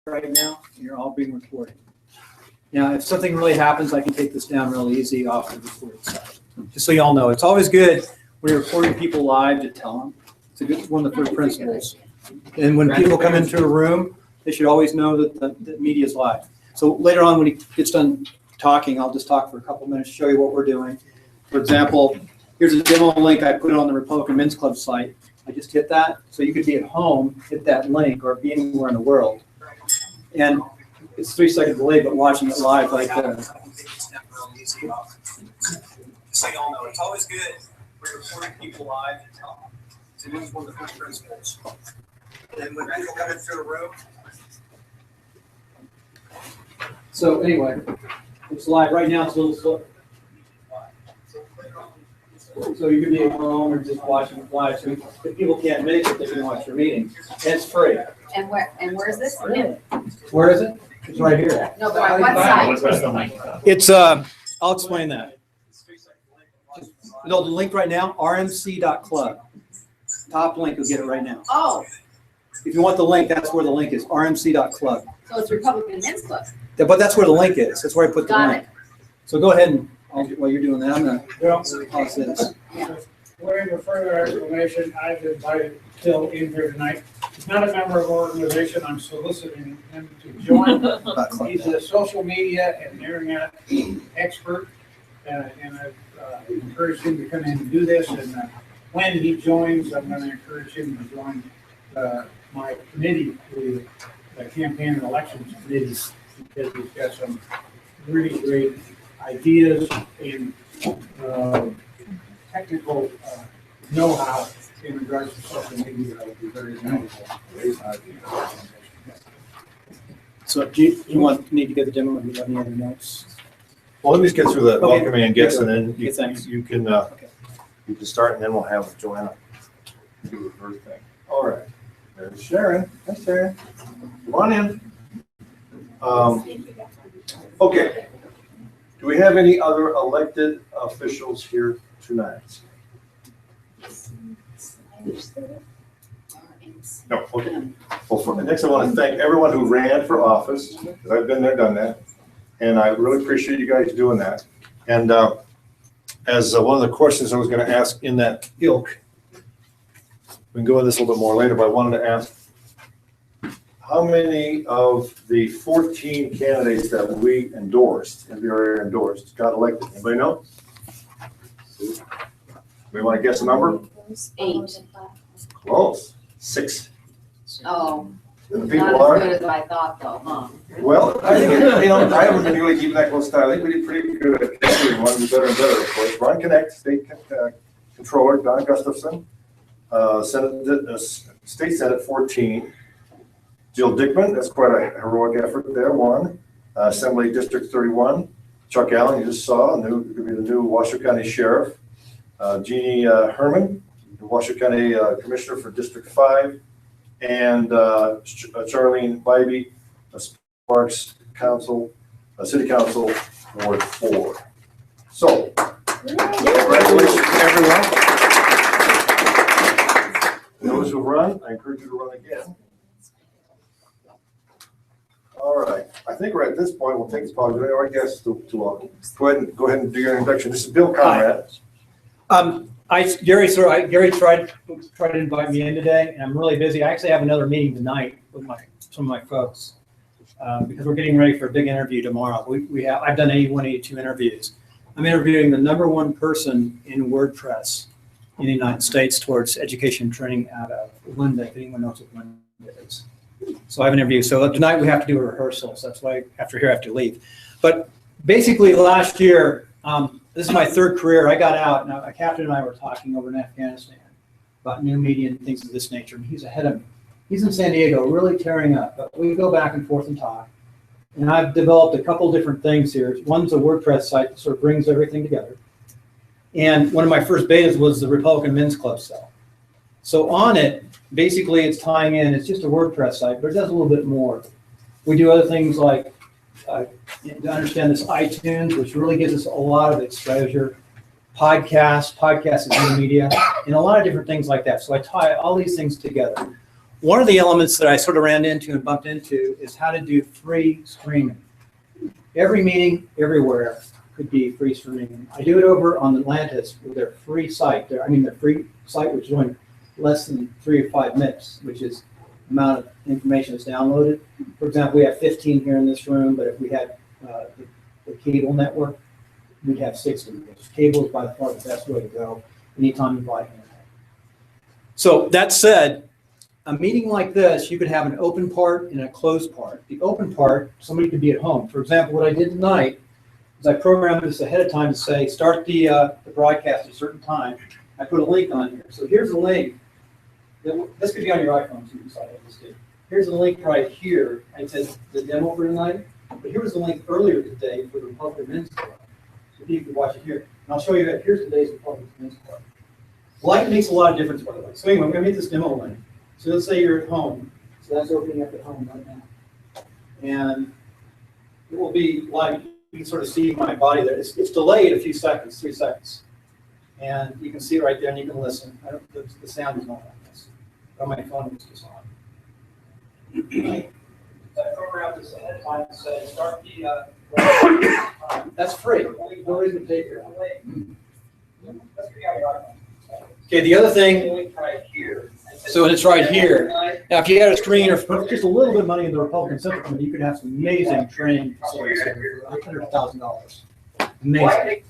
right now, and you're all being recorded. Now, if something really happens, I can take this down real easy off the recording side. Just so you all know, it's always good when you're recording people live to tell them. It's a good one of the first principles. And when people come into a room, they should always know that the media is live. So later on, when he gets done talking, I'll just talk for a couple minutes, show you what we're doing. For example, here's a demo link I put on the Republican Men's Club site. I just hit that, so you could be at home, hit that link, or be anywhere in the world. And it's 3 second delay, but watching it live like this. So y'all know, it's always good when you're recording people live and tell them. So this is one of the first principles. And when people come into a room. So anyway, it's live. Right now it's a little slow. So you could be at home or just watching it live. So if people can't make it, they can watch your meeting. And it's free. And where is this? Where is it? It's right here. No, but on what site? It's I'll explain that. No, the link right now, rmc.club. Top link, you'll get it right now. Oh, If you want the link, that's where the link is, rmc.club. so it's Republican Men's Club. Yeah, but that's where the link is. That's where I put the Got link. it. So go ahead and while you're doing that, I'm gonna pause this. Waiting for further explanation, I've invited Phil in here tonight. He's not a member of our organization. I'm soliciting him to join. He's a social media and internet expert, and I've encouraged him to come in and do this. And when he joins, I'm going to encourage him to join my committee, the Campaign and Elections Committee, because he's got some really great ideas and technical know-how in regards to social media that would be very valuable. So do you need to get the demo? Do you have any other notes? Well, let me just get through the Okay. welcoming and gifts, and then Okay, thanks. you can start, and then we'll have Joanna do her thing. All right. There's Sharon. Hi, Sharon. Come on in. Okay. Do we have any other elected officials here tonight? No. Okay. Well, next, I want to thank everyone who ran for office, because I've been there, done that, and I really appreciate you guys doing that. And as one of the questions I was going to ask in that ilk, we can go into this a little bit more later, but I wanted to ask, how many of the 14 candidates that we endorsed, NVRA endorsed, got elected? Anybody know? We want to guess a number? 8. Close. 6. Oh, And the not people as are? good as I thought though, huh? Well, I think, I haven't been really keeping that close time. I think we did pretty good at catching one better and better, of course. Ron Connect, State Controller, Don Gustafson, State Senate 14. Jill Dickman, that's quite a heroic effort there, 1. Assembly District 31. Chuck Allen, you just saw, could be the new Washoe County Sheriff. Jeannie Herman, the Washoe County Commissioner for District 5. And Charlene Bybee, Sparks Council, City Council, Ward 4. So, congratulations to everyone. Those who run, I encourage you to run again. All right, I think we're at this point. We'll take this pause. I guess too long. Go ahead and do your introduction. This is Bill Conrad. Gary tried to invite me in today, and I'm really busy. I actually have another meeting tonight with some of my folks because we're getting ready for a big interview tomorrow. I've done 82 interviews. I'm interviewing the #1 person in WordPress in the United States towards education training out of Linda, if anyone knows what Linda is. So I have an interview. So tonight we have to do a rehearsal. So that's why after here I have to leave. But basically last year, this is my 3rd career. I got out. Now, a captain and I were talking over in Afghanistan about new media and things of this nature. And he's ahead of me. He's in San Diego, really tearing up. But we go back and forth and talk. And I've developed a couple different things here. One's a WordPress site that sort of brings everything together. And one of my first betas was the Republican Men's Club site. So on it, basically it's tying in. It's just a WordPress site, but it does a little bit more. We do other things like to understand this iTunes, which really gives us a lot of exposure. Podcast is new media, and a lot of different things like that. So I tie all these things together. one of the elements that I sort of ran into and bumped into is how to do free streaming. Every meeting, everywhere could be free streaming. I do it over on Atlantis with their free site. Their free site, which is only less than 3 or 5 minutes, which is the amount of information that's downloaded. For example, we have 15 here in this room, but if we had the cable network, we'd have 60. Cable is by far the best way to go anytime you buy internet. So that said, a meeting like this, you could have an open part and a closed part. The open part, somebody could be at home. For example, what I did tonight is I programmed this ahead of time to say, start the broadcast at a certain time. I put a link on here. So here's a link. This could be on your iPhone too, so I just did. Here's a link right here. It says the demo for tonight. But here was the link earlier today for the Republican Men's Club. So you can watch it here. And I'll show you that. Here's today's Republican Men's Club. Light makes a lot of difference, by the way. So anyway, I'm going to make this demo link. So let's say you're at home. So that's opening up at home right now. And it will be live. You can sort of see my body there. It's delayed a few seconds, 3 seconds. And you can see it right there and you can listen. The sound is not on this. But my phone is just on. Right. So I programmed this ahead of time to say, start the, that's free. No reason to pay for it. Okay, the other thing, so it's right here. Now, if you had a screen or just a little bit of money in the Republican Central Committee, you could have some amazing training facilities here for $100,000. Amazing.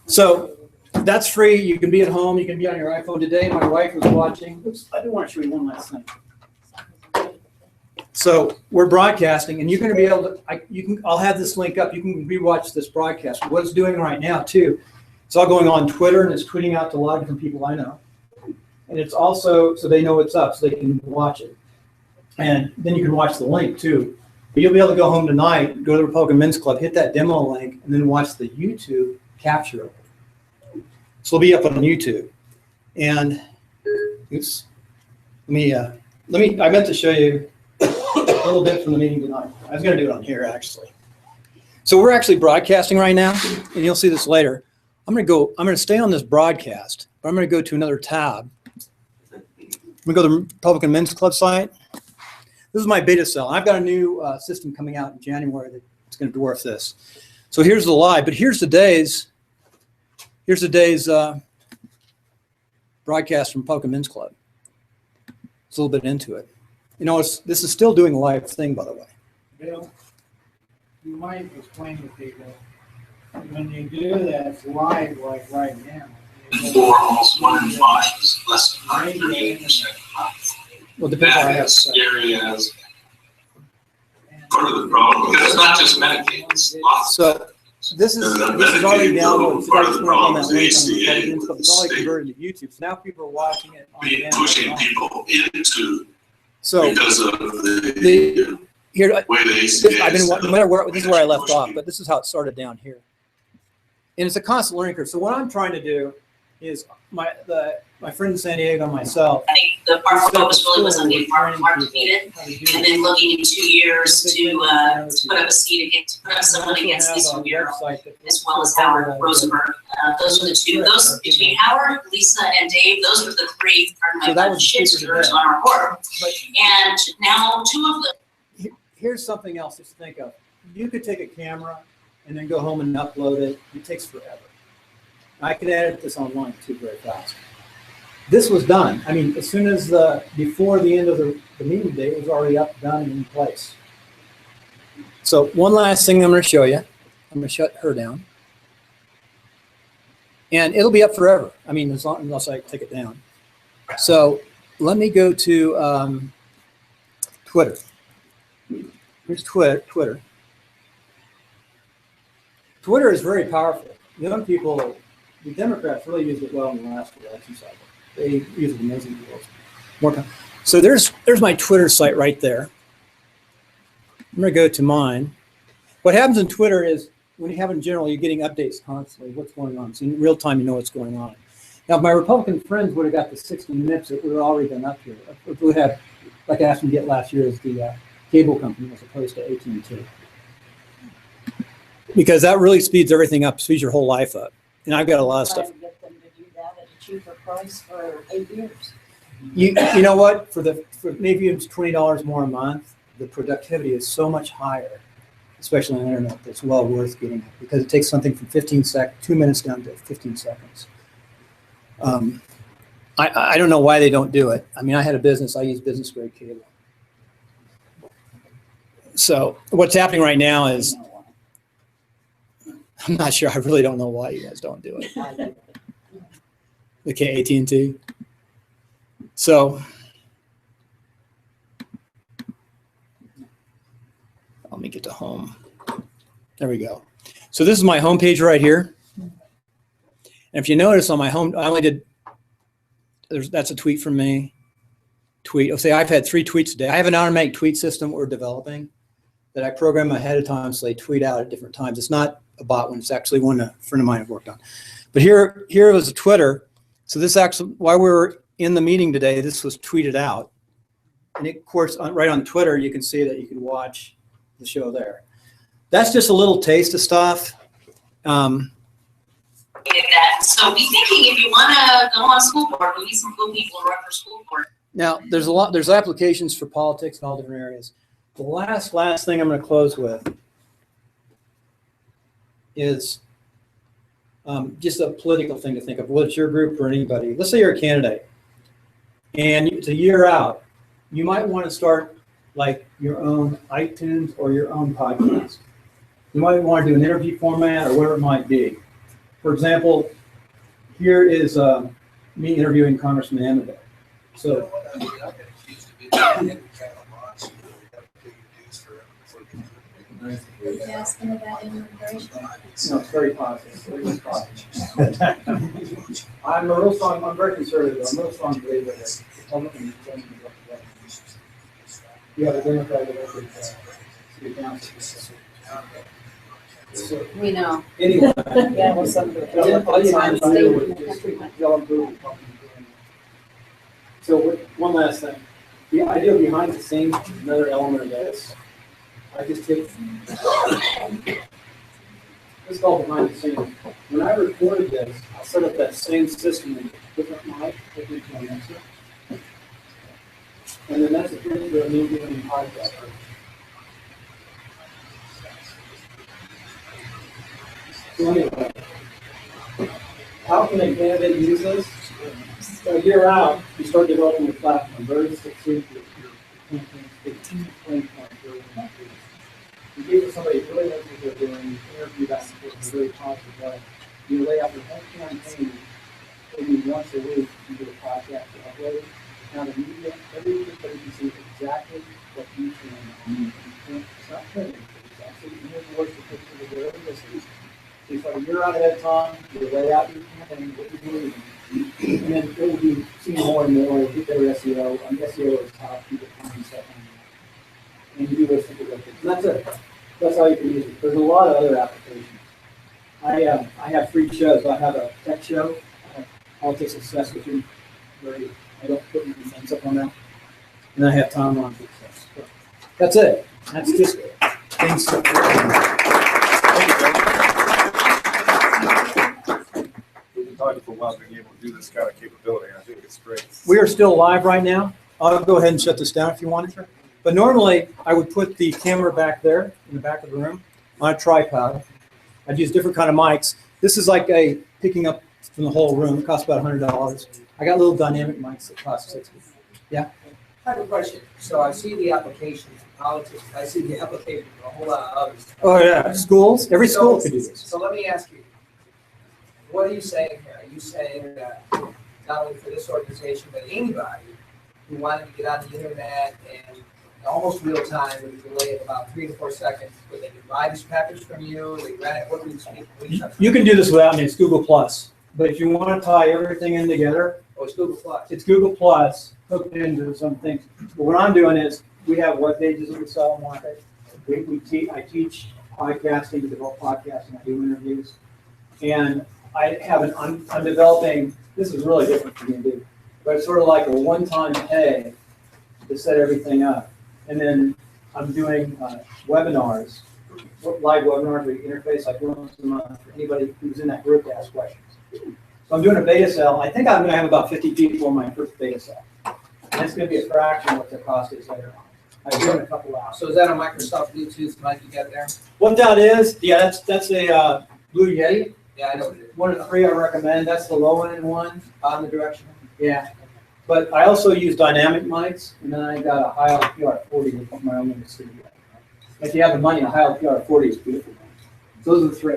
So that's free. You can be at home. You can be on your iPhone. Today, my wife was watching. Oops, I do want to show you one last thing. So we're broadcasting, and you're going to be able to. I'll have this link up. You can rewatch this broadcast. What it's doing right now too. It's all going on Twitter, and it's tweeting out to a lot of different people I know. And it's also so they know it's up, so they can watch it. And then you can watch the link too. But you'll be able to go home tonight, go to the Republican Men's Club, hit that demo link, and then watch the YouTube capture of it. So it'll be up on YouTube. And oops, let me. I meant to show you a little bit from the meeting tonight. I was going to do it on here actually. So we're actually broadcasting right now, and you'll see this later. I'm going to stay on this broadcast, but I'm going to go to another tab. I'm going to go to the Republican Men's Club site. This is my beta cell. I've got a new system coming out in January that's going to dwarf this. So here's the live, but here's today's broadcast from Republican Men's Club. It's a little bit into it. You know, this is still doing a live thing, by the way. Bill, you might explain to people, when you do that live like right now. For almost 1 in 5 is less than 38%. Well, it depends on how I That have is set. scary as part of the problem, because it's not just Medicaid, it's lots of. So this is already downloaded. So I just went on that link on the Republican Men's Club. It's already converted to YouTube. So now people are watching it on demand. Pushing people into So because of the here, way the ACA is. no matter where, this is where I left off, but this is how it started down here. And it's a constant learning curve. So what I'm trying to do is my friend in San Diego and myself. I think the our focus really was on getting market needed, and then looking in 2 years to put up a seat against, to put up someone against this bureau, as well as Howard Rosenberg. Those are the two. Those between Howard, Lisa, and Dave. Those were the 3 shipsters on our board. And now 2 of them. Here's something else to think of. You could take a camera and then go home and upload it. It takes forever. I could edit this online too very fast. This was done. I mean, as soon as before the end of the meeting day, it was already up, done, and in place. So one last thing I'm going to show you. I'm going to shut her down. And it'll be up forever. I mean, unless I take it down. So let me go to Twitter. Here's Twitter. Twitter is very powerful. Young people, the Democrats really used it well in the last election cycle. They use it amazingly well. So there's my Twitter site right there. I'm going to go to mine. What happens in Twitter is when you have in general, you're getting updates constantly, what's going on. So in real time, you know what's going on. Now, if my Republican friends would have got the 60 minutes, it would have already been up here. It would have, like I asked them to get last year, is the cable company as opposed to AT&T. Because that really speeds everything up, speeds your whole life up. And I've got a lot of stuff. Trying to get them to do that at a cheaper price for 8 years. You know what? For maybe it's $20 more a month, the productivity is so much higher, especially on the internet. That's well worth getting it because it takes something from 2 minutes down to 15 seconds. I don't know why they don't do it. I mean, I had a business. I use business grade cable. So what's happening right now is, I'm not sure. I really don't know why you guys don't do it. Okay, AT&T. So let me get to home. There we go. So this is my home page right here. And if you notice on my home, I only did, that's a tweet from me. Tweet. I'll say I've had 3 tweets today. I have an automatic tweet system we're developing that I program ahead of time so they tweet out at different times. It's not a bot one. It's actually one a friend of mine have worked on. But here was a Twitter. So this actually, while we were in the meeting today, this was tweeted out. And of course, right on Twitter, you can see that you can watch the show there. That's just a little taste of stuff. That. So be thinking if you want to go on school board, we need some cool people to run for school board. Now, there's applications for politics in all different areas. The last thing I'm going to close with is just a political thing to think of, whether it's your group or anybody. Let's say you're a candidate and it's a year out. You might want to start like your own iTunes or your own podcast. You might want to do an interview format or whatever it might be. For example, here is me interviewing Congressman Amado. So asking about immigration. no, it's very positive. Very positive. I'm very conservative. I'm a real strong believer that Republicans don't do what you have a Democrat elected city council. So We know. anyway, Yeah, well, some of the. all you have to do is just tell them who Republicans are doing. So one last thing. The idea behind the scenes, another element of this. I just take this is called behind the scenes. When I recorded this, I set up that same system in different mic, different answer. And then that's a picture of me doing a podcast. So anyway, how can a candidate use this? So a year out, you start developing your platform, very succinct with your campaign, the key point really not doing. You give it to somebody who really knows what they're doing, you interview that in a very positive way. You lay out your whole campaign, maybe once a week, you do a podcast to upload it. Now the media, everybody can see exactly what you can. It's not printed, it's actually in your voice, the picture of whatever this is. So you start a year out ahead of time, you lay out your campaign, what you're doing, and then it will be seen more and more, get better SEO. SEO is top, people find stuff on there. And you do those things. And that's it. That's how you can use it. There's a lot of other applications. I have 3 shows. I have a tech show, Politics Success, which is very, I don't put any things up on that. And I have timeline success. So that's it. That's just things. We've been talking for a while, being able to do this kind of capability. I think it's great. We are still live right now. I'll go ahead and shut this down if you want to. But normally, I would put the camera back there in the back of the room on a tripod. I'd use different kind of mics. This is like a picking up from the whole room. It costs about $100. I got little dynamic mics that cost $60. Yeah? I have a question. So I see the applications for politics. I see the application for a whole lot of others. Oh, yeah. Schools. Every school could do this. So let me ask you, what are you saying here? Are you saying that not only for this organization, but anybody who wanted to get on the internet and almost real time with a delay of about 3 to 4 seconds, where they can buy this package from you, they rent it, what do you speak? You can do this without me. It's Google+. But if you want to tie everything in together, Oh, it's Google Plus. it's Google+ hooked into some things. But what I'm doing is we have web pages that we sell on market. I teach podcasting, to develop podcasting. I do interviews. And I have I'm developing, this is really different from D&D, but it's sort of like a one-time pay to set everything up. And then I'm doing webinars, live webinars where you interface like once a month for anybody who's in that group to ask questions. So I'm doing a beta sale. I think I'm going to have about 50 people in my first beta sale. And it's gonna be a fraction of what the cost is later on. I've given a couple out. So is that a Microsoft Bluetooth mic you got there? What that is, yeah, that's a Blue Yeti. Yeah, I know what it is. One of the three I recommend. That's the low end one. Omnidirectional. Yeah. But I also use dynamic mics, and then I got a high PR40 to put my own in the studio. If you have the money, a high PR40 is beautiful. Those are the three.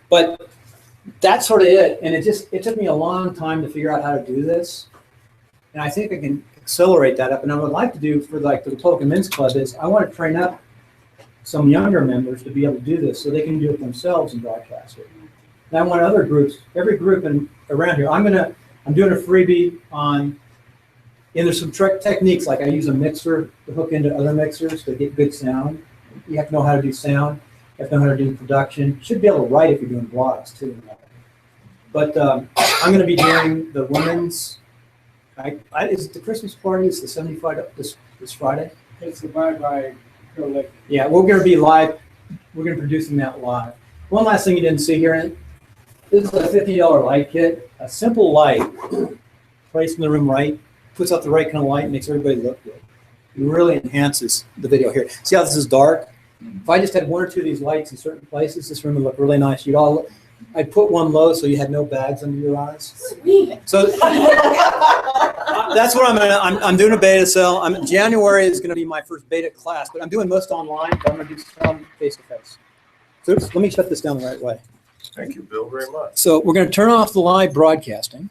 But that's sort of it. And it took me a long time to figure out how to do this. And I think I can accelerate that up. And I would like to do for like the Republican Men's Club is I want to train up some younger members to be able to do this so they can do it themselves and broadcast it. And I want other groups, every group around here. I'm doing a freebie on, and there's some techniques, like I use a mixer to hook into other mixers to get good sound. You have to know how to do sound. You have to know how to do production. You should be able to write if you're doing blogs too. But I'm going to be doing the women's, is it the Christmas party? It's the 75 this Friday. It's the bye-bye Go Lake. Yeah, we're going to be live. We're going to be producing that live. One last thing you didn't see here. This is a $50 light kit. A simple light, placed in the room right, puts out the right kind of light, makes everybody look good. It really enhances the video here. See how this is dark? If I just had one or two of these lights in certain places, this room would look really nice. I'd put one low so you had no bags under your eyes. So that's what I'm doing a beta cell. January is going to be my first beta class, but I'm doing most online, but I'm going to do some face-to-face. So let me shut this down the right way. Thank you, Bill, very much. So we're going to turn off the live broadcasting.